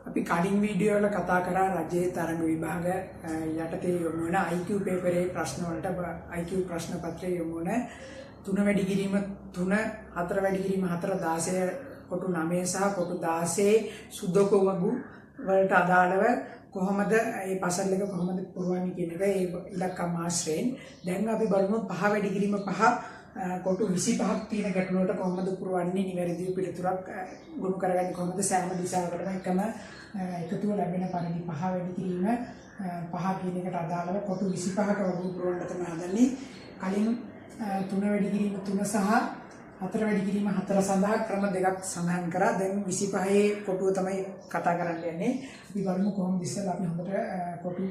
අපි කලින් වීඩියෝ වල කතා කරා රජයේ තරඟ විභාග යටතේ යොමු වන IQ පේපරේ ප්‍රශ්න වලට IQ ප්‍රශ්න පත්‍රයේ යොමු වන 3 වැඩි කිරීම 3 4 වැඩි කිරීම 4 16 කොටු 9 සහ කොටු 16 සුදොකු වගු වලට අදාළව කොහොමද මේ පසල් එක කොහොමද පුරවන්නේ කියන එක ඒ ඉලක්කම් ආශ්‍රයෙන් දැන් අපි බලමු 5 වැඩි කිරීම 5 කොටු 25ක් තියෙන ගැටලුවට කොහොමද පුරවන්නේ නිවැරදිව පිළිතුරක් ගොනු කරගන්නේ කොහොමද සෑම දිශාවකටම එකම එකතුව ලැබෙන පරිදි 5 වැඩි කිරීම 5 කියන එකට අදාළව කොටු 25ක වගු පුරවන්න තමයි හදන්නේ. කලින් 3 වැඩි කිරීම 3 සහ 4 වැඩි කිරීම 4 සඳහා ක්‍රම දෙකක් සඳහන් කරා. දැන් 25 කොටුව තමයි කතා කරන්න යන්නේ. අපි බලමු කොහොමද ඉස්සෙල්ලා අපි හොඳට කොටු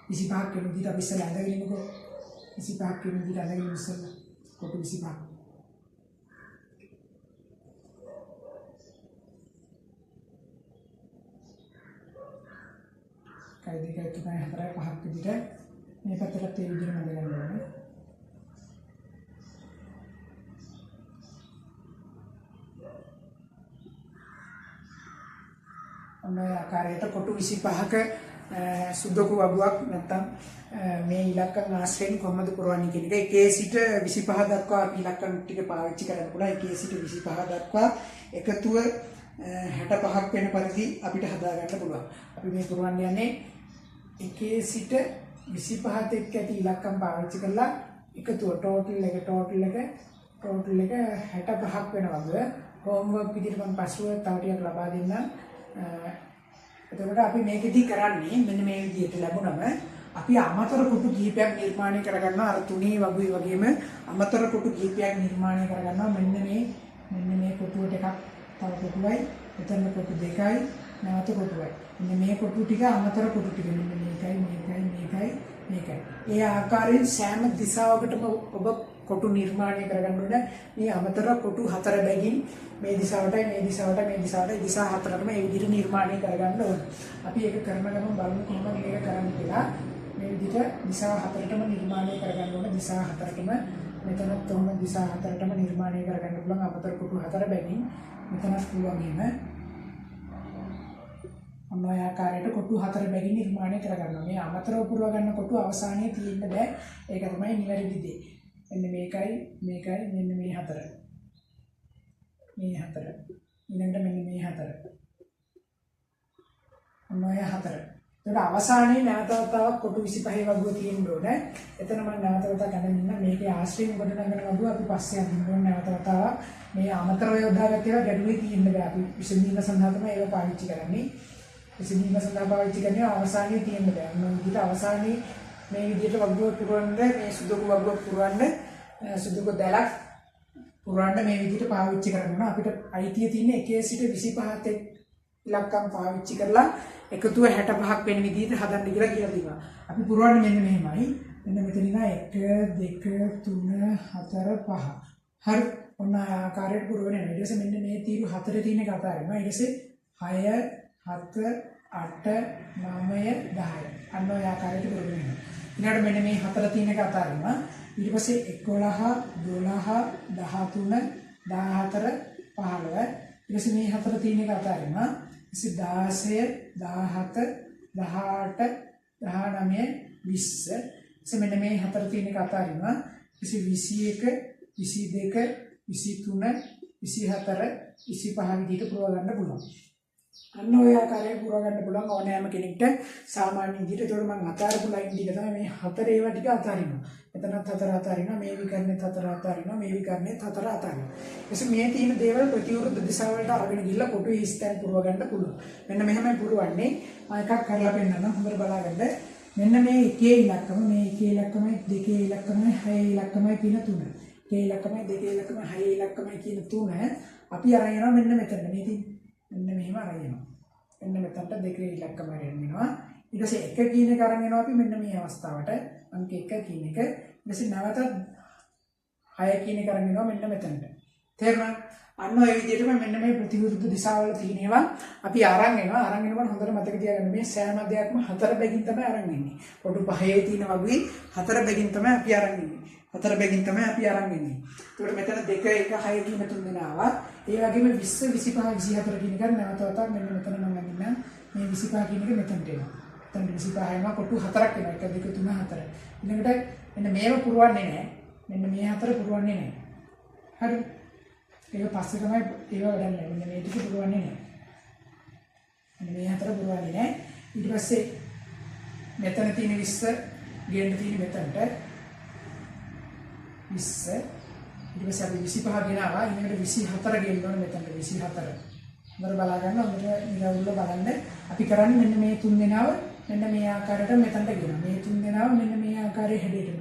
25ක් කියන විදිහට අපි ඉස්සෙල්ලා අඳගෙන ඉන්නකෝ. 25ක් කියන විදිහට අඳගෙන ඉස්සෙල්ලා කොටු 25ක්. කයි දෙකයි තුනයි හතරයි පහක් විදිහට මේ පැත්තට ඒ විදිහට අඳගෙන යනවා. ඔන්න ආකාරයට කොටු 25ක සුදොකු වගුවක් නැත්තම් මේ ඉලක්කම් ආශ්‍රයෙන් කොහොමද පුරවන්නේ කියන එක එකේ සිට 25 දක්වා අපි ඉලක්කම් ටික පාවිච්චි කරන්න පුළුවන්. එකේ සිට 25 දක්වා එකතුව 65ක් වෙන පරිදි අපිට හදා ගන්න පුළුවන්. අපි මේ පුරවන්න යන්නේ එකේ සිට 25ත් එක්ක ඇති ඉලක්කම් පාවිච්චි කරලා එකතුව ටෝටල් එක 65ක් වෙනවා වගේ හෝම්වර්ක් විදිහට මම පස්සුව තව ටිකක් ලබා දෙන්නම්. එතකොට අපි මේකෙදි කරන්නේ මෙන්න මේ විදිහට ලැබුණම අපි අමතර කොටු කීපයක් නිර්මාණය කරගන්නවා. අර තුනේ වගුයි වගේම අමතර කොටු කීපයක් නිර්මාණය කරගන්නවා. මෙන්න මේ කොටුවට එකක් තව කොටුවයි, එතන කොටු දෙකයි, නැවත කොටුවයි. මෙන්න මේ කොටු ටික අමතර කොටු ටික මෙන්න මේකයි. ඒ ආකාරයෙන් සෑම දිශාවකටම ඔබ කොටු නිර්මාණය කරගන්න ඕන. මේ අමතර කොටු 4 බැගින් මේ දිශාවටයි දිශා 4ටම මේ විදිහට නිර්මාණය කරගන්න ඕන. අපි ඒක කරන ගමන් බලමු කොහොමද මේක කරන්නේ කියලා. මේ විදිහට දිශා 4ටම නිර්මාණය කරගන්න ඕන. දිශා 4ටම මෙතන තොම දිශා 4ටම නිර්මාණය කරගන්න පුළුවන්. අමතර කොටු 4 බැගින් මෙතනත් පුළුවන් එහෙම. ඔන්න ඔය ආකාරයට කොටු 4 බැගින් නිර්මාණය කරගන්නවා. මේ අමතරව පුරව ගන්න කොටු අවසානයේ තියෙන්න බෑ. ඒක තමයි නිවැරදි දේ. මෙන්න මේකයි මෙන්න මේ 4. මේ 4. ඊළඟට මෙන්න මේ 4. ඔන්න ඔය 4. ඒකට අවසානයේ නැවතවතාවක් කොටු 25 වගුව තියෙන්න ඕනේ. එතන මම නැවතවතාවක් ගන්න ඉන්න මේකේ ආශ්‍රයෙන් ගොඩනගන වගුව අපි පස්සේ අඳින්න ඕනේ නැවතවතාවක්. මේ අමතරව යොදාගත්ත ඒවා ගැටුවේ තියෙන්න බෑ. අපි විසඳීම සඳහා තමයි ඒක පාවිච්චි කරන්නේ. විසඳීම සඳහා පාවිච්චි කරන්නේ අවසානයේ තියෙන්න බෑ. මොන විදිහට අවසානයේ මේ විදිහට වගුව පුරවන්න මේ සුදුකු වගුව පුරවන්න සුදුකු දැලක් පුරවන්න මේ විදිහට පාවිච්චි කරනවා. අපිට අයිතිය තියෙන 1 සිට 25ත් ඉලක්කම් පාවිච්චි කරලා එකතුව 65ක් වෙන විදිහට හදන්න කියලා තියෙනවා. අපි පුරවන්නේ මෙන්න මෙහෙමයි. මෙන්න මෙතන ඉඳන් 1 2 3 4 5. හරි. ඔන්න ආකාරයට පුරවන්නේ. ඊට පස්සේ මෙන්න මේ තීරු 4 තියෙන එක අතාරිනවා. ඊට පස්සේ 6 7 8 9 10. අන්න ඔය ආකාරයට පුරවන්නේ. ඊළඟට මෙන්න මේ 4 තියෙන එක අතාරිනවා. ඊට පස්සේ 11 12 13 14 15. ඊට පස්සේ මේ 4 තියෙන එක අතාරිනවා. ඊට පස්සේ 16 17 18 19 20. ඊට මෙන්න මේ 4 තියෙන එක අතාරිනවා. ඊට පස්සේ 21 22 23 24 25 විදිහට පුරව ගන්න පුළුවන්. අන්න ඔය ආකාරයෙන් පුරව ගන්න පුළුවන් ඕනෑම කෙනෙක්ට සාමාන්‍ය විදිහට. ඒතකොට මම අතාරපු ලයින් ටික තමයි මේ 4 ඒවා ටික අතාරිනවා. එතනත් 4 අතාරිනවා, මේ විකරණෙත් 4 අතාරිනවා, මේ විකරණෙත් 4 අතාරිනවා. එසේ මේ තියෙන දේවල් ප්‍රතිවිරුද්ධ දිශාවලට අරගෙන ගිහලා කොටු හිස්තැන් පුරව ගන්න පුළුවන්. මෙන්න මෙහෙමයි පුරවන්නේ. මම එකක් කරලා පෙන්නන්නම්. හොඳට බලාගන්න. මෙන්න මේ එකේ ඉලක්කම, මේ එකේ ඉලක්කමයි, දෙකේ ඉලක්කමයි, හයේ ඉලක්කමයි කියන 3. එකේ ඉලක්කමයි, දෙකේ ඉලක්කමයි, හයේ ඉලක්කමයි කියන 3 අපි අරන් යනවා මෙන්න මෙතන. මේ තියෙන මෙන්න මෙහෙම අරන් යනවා. මෙන්න මෙතනට දෙකේ ඉලක්කම අරන් යනවා. ඊට පස්සේ 1 කියන එක අරන් යනවා අපි මෙන්න මේ අවස්ථාවට. අංක 1 කියන එක. ඊට පස්සේ නැවත 6 කියන එක අරන් යනවා මෙන්න මෙතනට. තේරුණා? අන්න ඔය විදිහටම මෙන්න මේ ප්‍රතිවිරුද්ධ දිශාවල තියෙන ඒවා අපි අරන් එනවා. අරන් එනකොට හොඳට මතක තියාගන්න මේ සෑම දෙයක්ම 4 බැගින් තමයි අරන් එන්නේ. කොටු 5 තියෙන වගේ 4 බැගින් තමයි අපි අරන් එන්නේ. හතර බැගින් තමයි අපි අරන් ඉන්නේ. ඒකට මෙතන 2 1 6 කියන තුන් දෙනාවා. ඒ වගේම 20 25 24 කියන එක නැවත වතාවක් මෙන්න මෙතන මම අඳින්න මේ 25 කියන එක මෙතනට එනවා. එතන 25 එනවා කොටු හතරක් එනවා. 1 2 3 4. ඊළඟට මෙන්න මේව පුරවන්නේ නැහැ. මෙන්න මේ හතර පුරවන්නේ නැහැ. හරි. ඒක පස්සේ තමයි ඒව වැඩන්නේ. මෙන්න මේ ටික පුරවන්නේ නැහැ. මෙන්න මේ හතර පුරවන්නේ නැහැ. ඊට පස්සේ මෙතන තියෙන 20 ගේන්න තියෙන මෙතනට 20 ඊට පස්සේ අපි 25 ගෙනාවා ඊළඟට 24 ගේන්න ඕනේ මෙතනට 24. හොඳට බලා ගන්න හොඳට නිරවුල්ව බලන්න අපි කරන්නේ මෙන්න මේ තුන් දෙනාව මෙන්න මේ ආකාරයට මෙතනට ගෙනවා. මේ තුන් දෙනාව මෙන්න මේ ආකාරයේ හැඩයට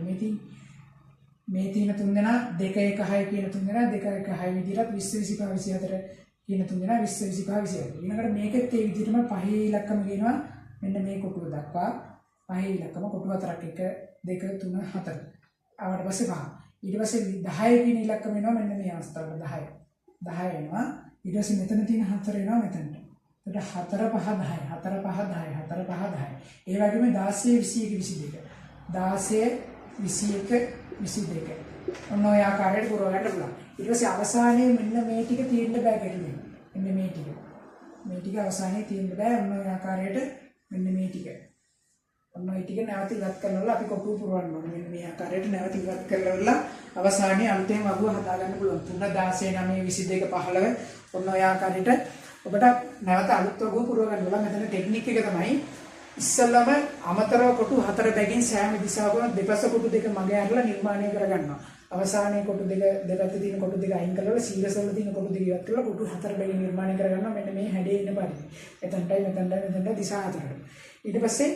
මේ තියෙන තුන් දෙනා 2 1 6 කියන තුන් දෙනා 2 1 6 විදිහට 20 25 24 කියන තුන් දෙනා 20 25 24. ඊළඟට මේකෙත් ඒ විදිහටම පහේ ඉලක්කම ගෙනවා මෙන්න මේ කොටුව දක්වා පහේ ඉලක්කම කොටු හතරක් 1 2 3 4. ආවට පස්සේ 5. ඊට පස්සේ 10 කියන ඉලක්කම එනවා මෙන්න මේ අවස්ථාවට 10. 10 එනවා. ඊට පස්සේ මෙතන තියෙන 4 එනවා මෙතනට. එතකොට 4 5 10 4 5 10 4 5 10. ඒ වගේම 16 21 22. 16 21 22. ඔන්න ඔය ආකාරයට පුරව ගන්න පුළුවන්. ඊට පස්සේ අවසානයේ මෙන්න මේ ටික තියෙන්න බෑ කෙරෙන්නේ. මෙන්න මේ ටික. මේ ටික අවසානයේ තියෙන්න බෑ. ඔන්න ඔය ආකාරයට මෙන්න මේ ටික. ඔන්න ඔය ටික නැවත ඉවත් කරලා අපි කොටුව පුරවන්න ඕනේ. මෙන්න මේ ආකාරයට නැවත ඉවත් කරලා අවසානයේ අන්තිම වගුව හදා ගන්න පුළුවන්. 3 16 9 22 15 ඔන්න ඔය ආකාරයට ඔබට නැවත අලුත් වගුව පුරව ගන්න පුළුවන්. මෙතන ටෙක්නික් එක තමයි ඉස්සල්ලාම අමතරව කොටු 4 බැගින් සෑම දිශාවකම දෙපස කොටු දෙක මග ඇරලා නිර්මාණය කරගන්නවා. අවසානයේ කොටු දෙක දෙපැත්තේ තියෙන කොටු දෙක අයින් කරලා සීරසවල තියෙන කොටු දෙක ඉවත් කරලා කොටු 4 බැගින් නිර්මාණය කරගන්නවා. මෙන්න මේ හැඩේ ඉන්න පරිදි. මෙතනට දිශා 4ට. ඊට පස්සේ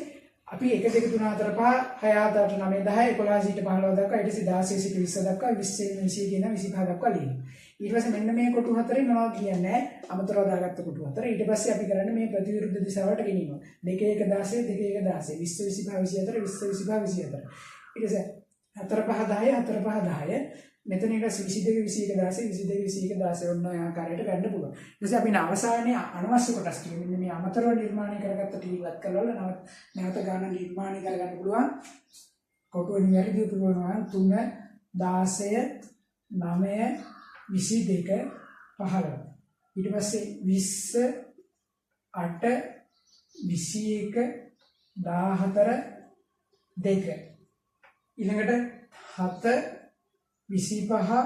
අපි 1 2 3 4 5 6 7 8 9 10 11 සිට 15 දක්වා ඊට පස්සේ 16 සිට 20 දක්වා 20 20 කියන 25 දක්වා ලියනවා. ඊට පස්සේ මෙන්න මේ කොටු හතරේ මොනවද කියන්නේ අමතරව දාගත්ත කොටු හතර. ඊට පස්සේ අපි කරන්නේ මේ ප්‍රතිවිරුද්ධ දිශාවට ගෙනියනවා. 2 1 16 2 1 16 20 25 24 20 25 24. ඊට පස්සේ 4 5 10 4 5 10 මෙතන ඊට 22 21 16 22 21 16 ඔන්න ඔය ආකාරයට ගන්න පුළුවන්. ඊට පස්සේ අපි අවසානයේ අනවශ්‍ය කොටස් ටික මෙන්න මේ අමතරව නිර්මාණය කරගත්ත ටික ඉවත් කරලා නැවත ගන්න නිර්මාණය කරගන්න පුළුවන්. කොටු නිවැරදිව පුරවනවා 3 16 9 22 15 ඊට පස්සේ 20 8 21 14 2 ඊළඟට 7 25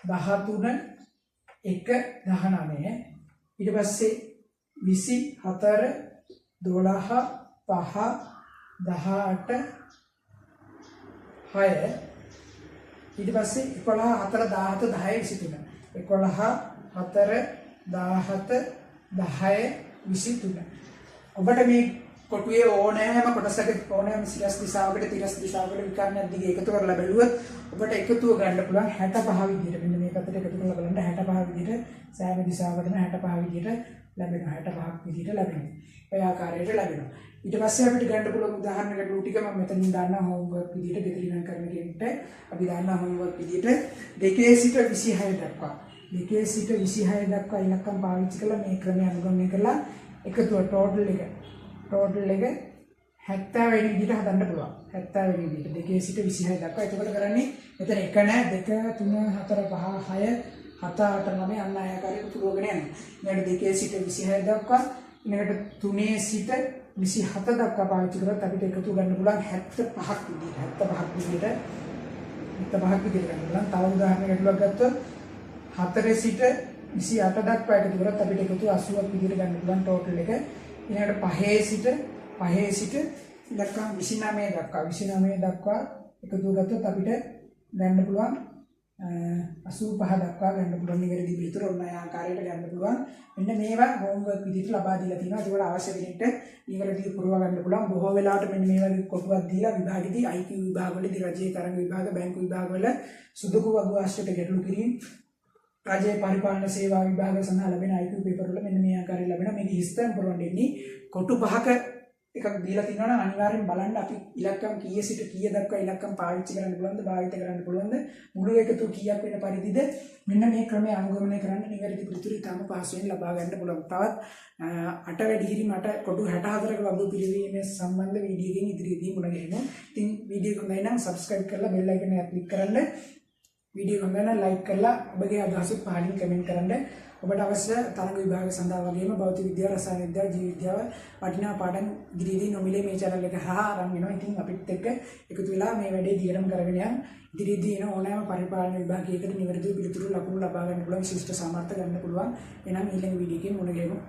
13 1 19 ඊට පස්සේ 24 12 5 18 6 ඊට පස්සේ 11 4 17 10 23 11 4 17 10 23 ඔබට මේ කොටුවේ ඕනෑම කොටසක ඕනෑම සිරස් දිශාවකට තිරස් දිශාවකට විකර්ණයක් දිගේ එකතු කරලා බැලුවොත් ඔබට එකතුව ගන්න පුළුවන් 65 විදිහට මෙන්න මේ පැත්තට එකතු කරලා බලන්න 65 විදිහට සෑම දිශාවකටම 65 විදිහට ලැබෙනවා 65ක් විදිහට ලැබෙනවා. ඒ ආකාරයට ලැබෙනවා. ඊට පස්සේ අපිට ගන්න පුළුවන් උදාහරණයකට ටික මම මෙතනින් දාන්න හෝම්වර්ක් විදිහට ගෙදර ඉගෙන කරන කෙනෙක්ට අපි දාන්න හෝම්වර්ක් විදිහට 2 සිට 26 දක්වා 2 සිට 26 දක්වා ඉලක්කම් පාවිච්චි කරලා මේ ක්‍රමය අනුගමනය කරලා එකතුව ටෝටල් එක 70 වෙනි විදිහට හදන්න පුළුවන්. 70 වෙනි විදිහට 2 සිට 26 දක්වා. එතකොට කරන්නේ මෙතන 1 නෑ 2 3 4 5 6 7 8 9 අන්න ආකාරයට පුරවගෙන යනවා. ඊළඟට 2 සිට 26 දක්වා ඊළඟට 3 සිට 27 දක්වා පාවිච්චි කරත් අපිට එකතු ගන්න පුළුවන් 75ක් විදිහට 75ක් විදිහට ගන්න පුළුවන්. තව උදාහරණයකට ගත්තොත් 4 සිට 28 දක්වා එකතු කරත් අපිට එකතු 80ක් විදිහට ගන්න පුළුවන් ටෝටල් එක. ඊළඟට 5 සිට දක්වා 29 දක්වා එකතු ගත්තොත් අපිට ගන්න පුළුවන් 85 දක්වා ගන්න පුළුවන්. නිවැරදි පිළිතුර ඔන්න ආකාරයට ගන්න පුළුවන්. මෙන්න මේවා හෝම්වර්ක් විදිහට ලබා දීලා තිනවා. ඒකට අවශ්‍ය කෙනෙක්ට නිවැරදිව පුරව ගන්න පුළුවන්. බොහෝ වෙලාවට මෙන්න මේ වගේ කොටුවක් දීලා විභාගෙදී IQ විභාගවලදී රජයේ තරඟ විභාග බැංකු විභාගවල සුදුකු වගු ආශ්‍රිත ගැටලු කිරීම රජයේ පරිපාලන සේවා විභාග සඳහා ලැබෙන IQ පේපර් වල මෙන්න මේ ආකාරයට ලැබෙනවා. මේක හිස්තම් පුරවන්න ඉන්නේ කොටු 5ක එකක් එකක් දීලා තිනවා නම් අනිවාර්යෙන් බලන්න අපි ඉලක්කම් කීය සිට කීය දක්වා ඉලක්කම් පාවිච්චි කරන්න පුළුවන්ද භාවිත කරන්න පුළුවන්ද මුළු එකතු කීයක් වෙන පරිදිද මෙන්න මේ ක්‍රමය අනුගමනය කරන්න නිවැරදි පිළිතුරු තාම පහසුවෙන් ලබා ගන්න පුළුවන්. තවත් අට වැඩිහිටි මට කොටු 64ක වගු පිළිවීමේ සම්බන්ධ වීඩියෝ එකකින් ඉදිරියේදී මුණ ගැහෙමු. ඉතින් වීඩියෝ එක හොඳයි නම් subscribe කරලා bell icon එක click කරන්න. වීඩියෝ එක හොඳ නම් like කරලා ඔබගේ අදහස් පහලින් comment කරන්න. ඔබට අවශ්‍ය තරඟ විභාග සඳහා වගේම භෞතික විද්‍යාව, රසායන විද්‍යාව, ජීව විද්‍යාව වටිනා පාඩම් ඉදිරියේදී නොමිලේ මේ channel එක හරහා ආරම්භ වෙනවා. ඉතින් අපිත් එක්ක එකතු වෙලා මේ වැඩේ දිගටම කරගෙන යන්න. ඉදිරියේදී එන ඕනෑම පරිපාලන විභාගයකට නිවැරදිව පිළිතුරු ලකුණු ලබා ගන්න පුළුවන් ශිෂ්ට සාමර්ථ්‍ය ගන්න පුළුවන්. එහෙනම් ඊළඟ වීඩියෝ එකේ මුණ ගැහෙමු.